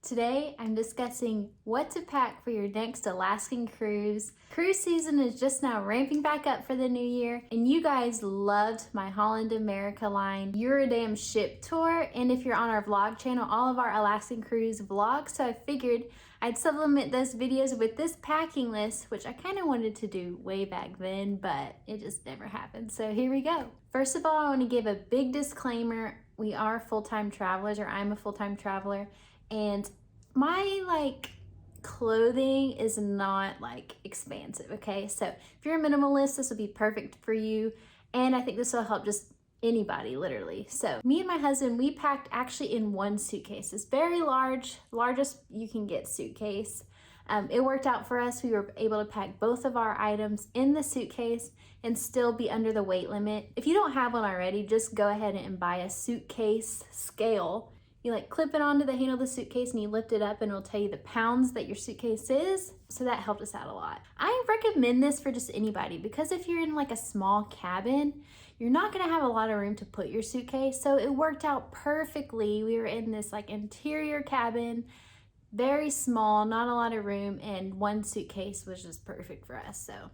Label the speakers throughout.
Speaker 1: Today, I'm discussing what to pack for your next Alaskan cruise. Cruise season is just now ramping back up for the new year, and you guys loved my Holland America line You're a Damn Ship tour, and if you're on our vlog channel, all of our Alaskan cruise vlogs, so I figured I'd supplement those videos with this packing list, which I kind of wanted to do way back then, but it just never happened, so here we go. First of all, I want to give a big disclaimer. We are full-time travelers, or I'm a full-time traveler, and my clothing is not expansive, okay? So if you're a minimalist, this will be perfect for you, and I think this will help just anybody, literally. So me and my husband, we packed actually in one suitcase. It's very large, largest you can get suitcase. It worked out for us. We were able to pack both of our items in the suitcase and still be under the weight limit. If you don't have one already, just go ahead and buy a suitcase scale. You clip it onto the handle of the suitcase and you lift it up and it'll tell you the pounds that your suitcase is. So that helped us out a lot. I recommend this for just anybody because if you're in a small cabin, you're not gonna have a lot of room to put your suitcase. So it worked out perfectly. We were in this interior cabin, very small, not a lot of room, and one suitcase was just perfect for us. So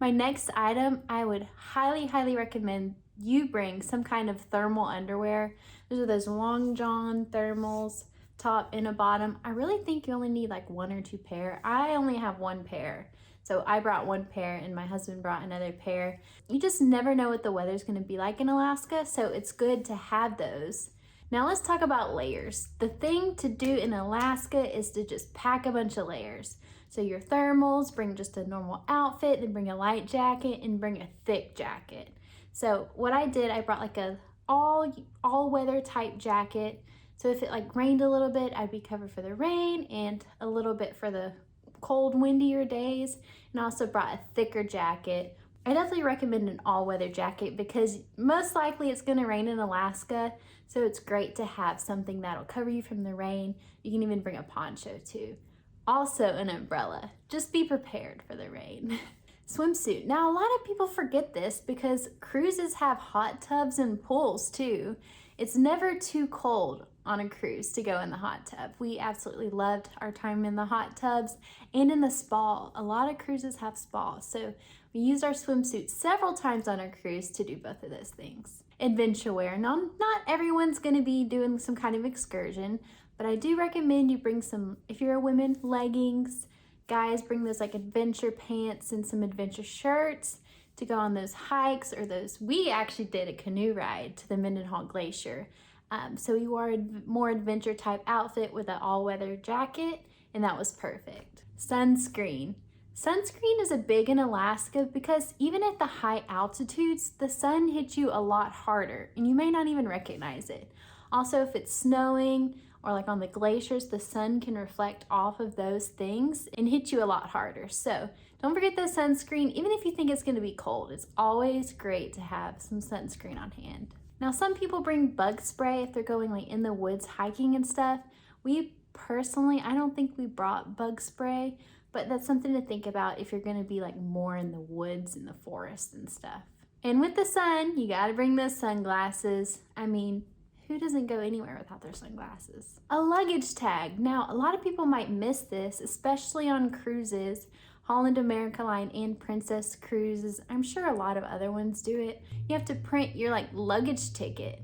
Speaker 1: my next item, I would highly recommend you bring some kind of thermal underwear. Those are those long john thermals, top and a bottom. I really think you only need one or two pair. I only have one pair. So I brought one pair and my husband brought another pair. You just never know what the weather's gonna be like in Alaska, so it's good to have those. Now let's talk about layers. The thing to do in Alaska is to just pack a bunch of layers. So your thermals, bring just a normal outfit, then bring a light jacket and bring a thick jacket. So what I did, I brought a all weather type jacket. So if it rained a little bit, I'd be covered for the rain and a little bit for the cold, windier days. And I also brought a thicker jacket. I definitely recommend an all-weather jacket because most likely it's going to rain in Alaska, so it's great to have something that'll cover you from the rain. You can even bring a poncho too. Also an umbrella. Just be prepared for the rain. Swimsuit. Now a lot of people forget this because cruises have hot tubs and pools too. It's never too cold on a cruise to go in the hot tub. We absolutely loved our time in the hot tubs and in the spa. A lot of cruises have spas, so we used our swimsuit several times on our cruise to do both of those things. Adventure wear. Now, not everyone's gonna be doing some kind of excursion, but I do recommend you bring some, if you're a woman, leggings. Guys, bring those adventure pants and some adventure shirts to go on those hikes or those. We actually did a canoe ride to the Mendenhall Glacier. So you wore a more adventure type outfit with an all-weather jacket, and that was perfect. Sunscreen. Sunscreen is a big in Alaska because even at the high altitudes, the sun hits you a lot harder and you may not even recognize it. Also, if it's snowing or on the glaciers, the sun can reflect off of those things and hit you a lot harder. So don't forget the sunscreen. Even if you think it's gonna be cold, it's always great to have some sunscreen on hand. Now, some people bring bug spray if they're going in the woods hiking and stuff. We personally, I don't think we brought bug spray, but that's something to think about if you're gonna be more in the woods and the forest and stuff. And with the sun, you gotta bring those sunglasses. I mean, who doesn't go anywhere without their sunglasses? A luggage tag. Now, a lot of people might miss this, especially on cruises, Holland America line and Princess cruises. I'm sure a lot of other ones do it. You have to print your luggage ticket.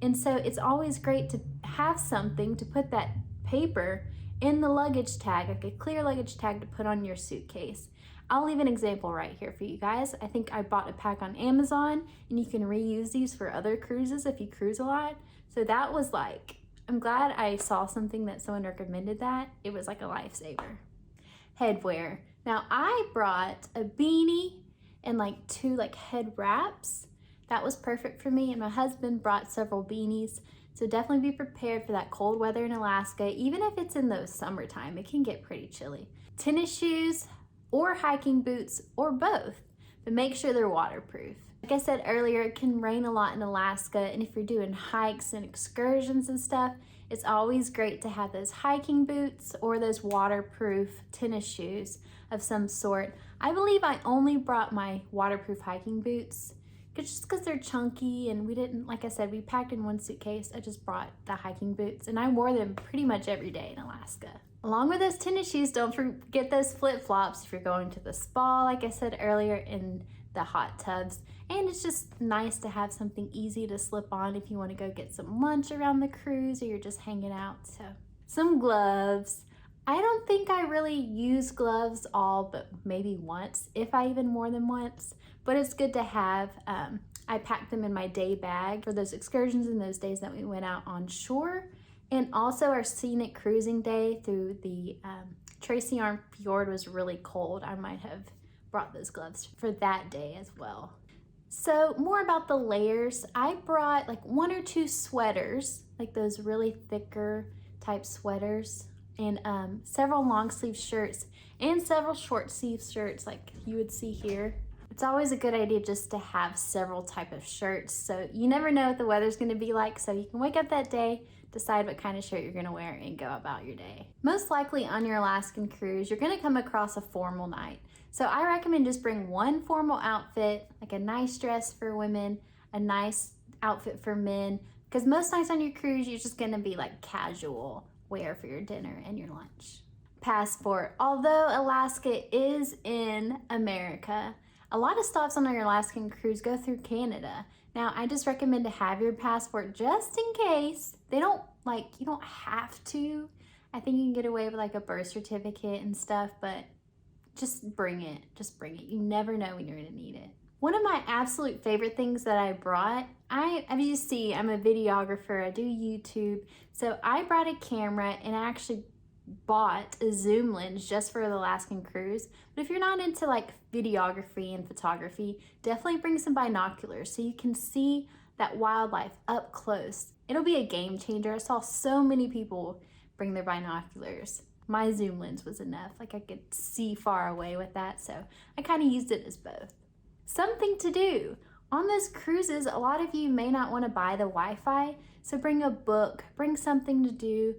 Speaker 1: And so it's always great to have something to put that paper in the luggage tag, a clear luggage tag to put on your suitcase. I'll leave an example right here for you guys. I think I bought a pack on Amazon and you can reuse these for other cruises if you cruise a lot. So that was I'm glad I saw something that someone recommended that. It was a lifesaver. Headwear. Now I brought a beanie and two head wraps. That was perfect for me, and my husband brought several beanies. So definitely be prepared for that cold weather in Alaska. Even if it's in the summertime, it can get pretty chilly. Tennis shoes or hiking boots or both, but make sure they're waterproof. Like I said earlier, it can rain a lot in Alaska, and if you're doing hikes and excursions and stuff, it's always great to have those hiking boots or those waterproof tennis shoes of some sort. I believe I only brought my waterproof hiking boots just because they're chunky, and we didn't, like I said, we packed in one suitcase. I just brought the hiking boots and I wore them pretty much every day in Alaska. Along with those tennis shoes, don't forget those flip-flops if you're going to the spa, like I said earlier, in the hot tubs. And it's just nice to have something easy to slip on if you want to go get some lunch around the cruise or you're just hanging out. So some gloves. I don't think I really use gloves all but maybe once, if I even wore them once, but it's good to have. I packed them in my day bag for those excursions and those days that we went out on shore. And also our scenic cruising day through the Tracy Arm Fjord was really cold. I might have brought those gloves for that day as well. So more about the layers. I brought like 1 or 2 sweaters, like those really thicker type sweaters, and several long sleeve shirts and several short sleeve shirts like you would see here. It's always a good idea just to have several type of shirts, so you never know what the weather's going to be like, so you can wake up that day, decide what kind of shirt you're going to wear, and go about your day. Most likely on your Alaskan cruise, you're going to come across a formal night. So I recommend just bring one formal outfit, like a nice dress for women, a nice outfit for men, because most nights on your cruise, you're just going to be like casual wear for your dinner and your lunch. Passport. Although Alaska is in America, a lot of stops on your Alaskan cruise go through Canada. Now, I just recommend to have your passport just in case. You don't have to. I think you can get away with like a birth certificate and stuff, but just bring it. Just bring it. You never know when you're gonna need it. One of my absolute favorite things that I brought, as you see, I'm a videographer, I do YouTube. So I brought a camera and I actually bought a zoom lens just for the Alaskan cruise. But if you're not into like videography and photography, definitely bring some binoculars so you can see that wildlife up close. It'll be a game changer. I saw so many people bring their binoculars. My zoom lens was enough. Like I could see far away with that, so I kind of used it as both. Something to do. On those cruises, a lot of you may not want to buy the Wi-Fi, so bring a book, bring something to do.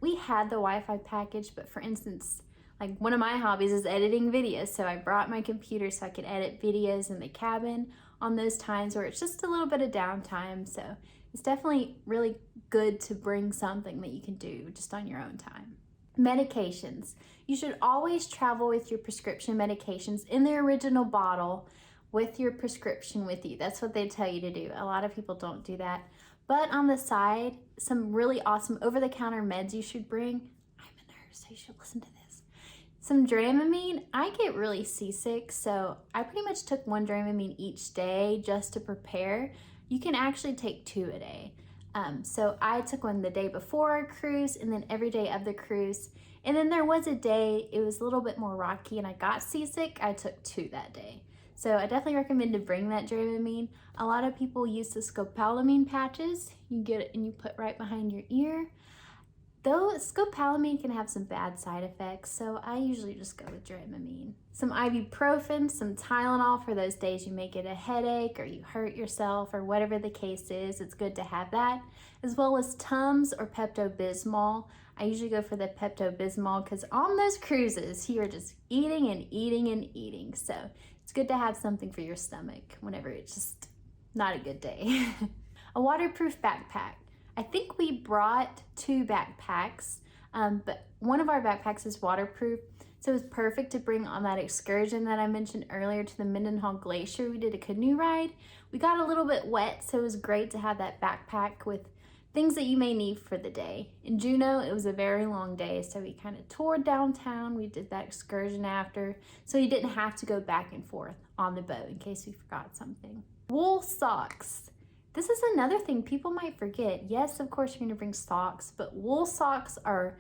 Speaker 1: We had the Wi-Fi package, but for instance, like one of my hobbies is editing videos, so I brought my computer so I could edit videos in the cabin on those times where it's just a little bit of downtime. So it's definitely really good to bring something that you can do just on your own time. Medications. You should always travel with your prescription medications in the original bottle with your prescription with you. That's what they tell you to do. A lot of people don't do that. But on the side, some really awesome over-the-counter meds you should bring. I'm a nurse, so you should listen to this. Some Dramamine. I get really seasick, so I pretty much took 1 Dramamine each day just to prepare. You can actually take 2 a day. So I took one the day before our cruise and then every day of the cruise. And then there was a day, it was a little bit more rocky and I got seasick. I took 2 that day. So I definitely recommend to bring that Dramamine. A lot of people use the scopolamine patches. You get it and you put right behind your ear. Though scopolamine can have some bad side effects, so I usually just go with Dramamine. Some ibuprofen, some Tylenol for those days you may get a headache or you hurt yourself or whatever the case is. It's good to have that, as well as Tums or Pepto-Bismol. I usually go for the Pepto-Bismol because on those cruises, you are just eating and eating and eating. So it's good to have something for your stomach whenever it's just not a good day. A waterproof backpack. I think we brought 2 backpacks, but one of our backpacks is waterproof, so it was perfect to bring on that excursion that I mentioned earlier to the Mendenhall Glacier. We did a canoe ride. We got a little bit wet, so it was great to have that backpack with things that you may need for the day. In Juneau, it was a very long day, so we kind of toured downtown. We did that excursion after, so you didn't have to go back and forth on the boat in case we forgot something. Wool socks. This is another thing people might forget. Yes, of course, you're going to bring socks, but wool socks are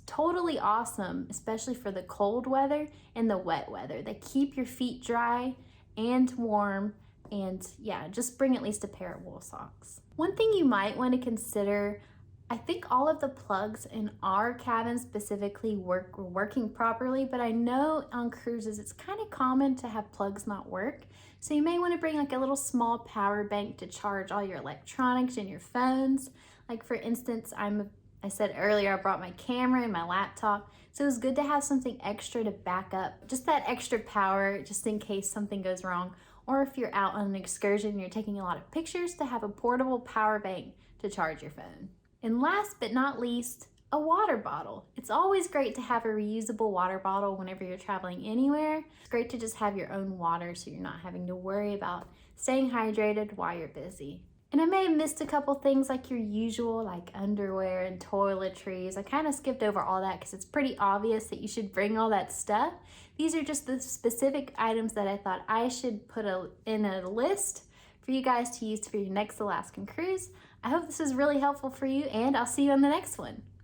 Speaker 1: totally awesome, especially for the cold weather and the wet weather. They keep your feet dry and warm, and yeah, just bring at least a pair of wool socks. One thing you might want to consider, I think all of the plugs in our cabin specifically were working properly, but I know on cruises it's kind of common to have plugs not work. So you may want to bring like a little small power bank to charge all your electronics and your phones. Like for instance, I said earlier, I brought my camera and my laptop. So it was good to have something extra to back up, just that extra power just in case something goes wrong. or if you're out on an excursion and you're taking a lot of pictures, to have a portable power bank to charge your phone. And last but not least, a water bottle. It's always great to have a reusable water bottle whenever you're traveling anywhere. It's great to just have your own water so you're not having to worry about staying hydrated while you're busy. And I may have missed a couple things like your usual, like underwear and toiletries. I kind of skipped over all that because it's pretty obvious that you should bring all that stuff. These are just the specific items that I thought I should put in a list for you guys to use for your next Alaskan cruise. I hope this is really helpful for you, and I'll see you on the next one.